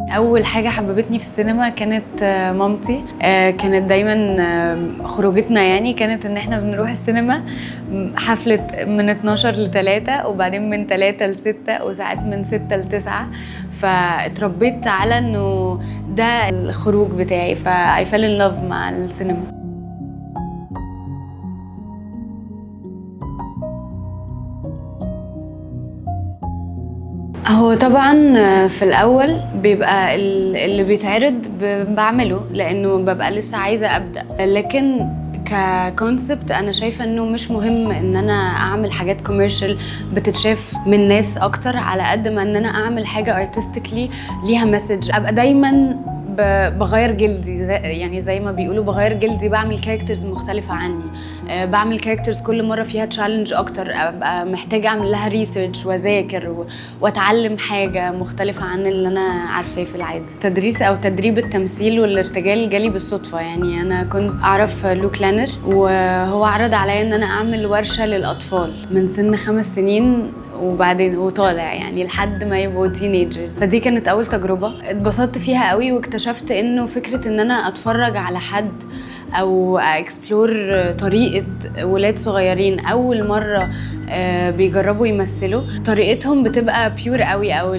اول حاجه حببتني في السينما كانت مامتي. كانت دايما خروجتنا يعني كانت ان احنا بنروح السينما حفله من 12 ل 3 وبعدين من 3 ل 6 وساعات من 6 ل 9. فاتربيت على انه ده الخروج بتاعي، فاي فell in love مع السينما. هو طبعا في الاول بيبقى اللي بيتعرض بعمله لانه ببقى لسه عايزه ابدا، لكن ككونسبت انا شايفه انه مش مهم ان انا اعمل حاجات كوميرشال بتتشاف من ناس اكتر على قد ما ان انا اعمل حاجه ارتستيكلي ليها مسج. ابقى دايما بغير جلدي، يعني زي ما بيقولوا بغير جلدي، بعمل كاركترز مختلفة عني، بعمل كاركترز كل مرة فيها تشالنج أكتر، أبقى محتاجة أعمل لها ريسيرش وأذاكر وأتعلم حاجة مختلفة عن اللي أنا عارفاه في العادي. تدريس أو تدريب التمثيل والارتجال جالي بالصدفة. يعني أنا كنت أعرف لوك لانر وهو عرض عليا إن أنا أعمل ورشة للأطفال من سن 5 سنين وبعدين وطالع يعني لحد ما يبقوا تينيجرز. فدي كانت اول تجربه اتبسطت فيها قوي، واكتشفت انه فكره ان انا اتفرج على حد او اكسبلور طريقه ولاد صغيرين اول مره بيجربوا يمثلوا، طريقتهم بتبقى بيور قوي او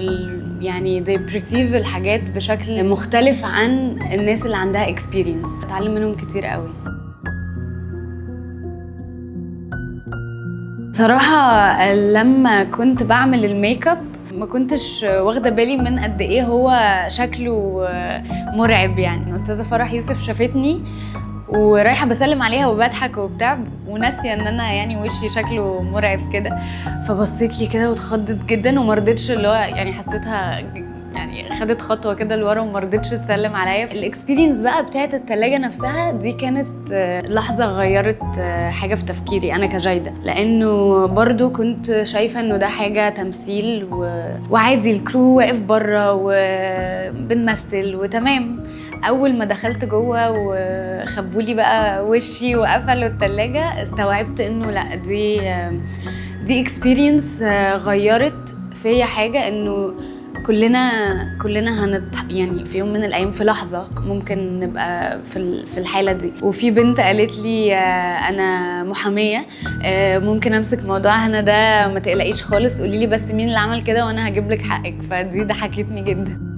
يعني they perceive الحاجات بشكل مختلف عن الناس اللي عندها experience. بتعلم منهم كتير قوي صراحة. لما كنت بعمل الميك اب ما كنتش واخدة بالي من قد ايه هو شكله مرعب. يعني أستاذة فرح يوسف شافتني ورايحة بسلم عليها وبضحك وبتاع وناسية ان انا يعني وشي شكله مرعب كده، فبصيت لي كده واتخضت جدا ومرضتش، اللي هو يعني حسيتها يعني خدت خطوه كده لورا وما رضتش تسلم عليا. الاكسبيرينس بقى بتاعت التلاجة نفسها دي كانت لحظه غيرت حاجه في تفكيري انا كجايده، لانه برضو كنت شايفه انه ده حاجه تمثيل وعادي الكرو واقف بره وبنمثل وتمام. اول ما دخلت جوه وخبولي بقى وشي وقفلوا التلاجة استوعبت انه لا، دي اكسبيرينس غيرت فيا حاجه، انه كلنا يعني في يوم من الايام في لحظه ممكن نبقى في الحاله دي. وفي بنت قالت لي انا محاميه، ممكن امسك موضوع هنا ده، ما تقلقيش خالص، قولي لي بس مين اللي عمل كده وانا هجيب لك حقك. فدي ضحكتني جدا.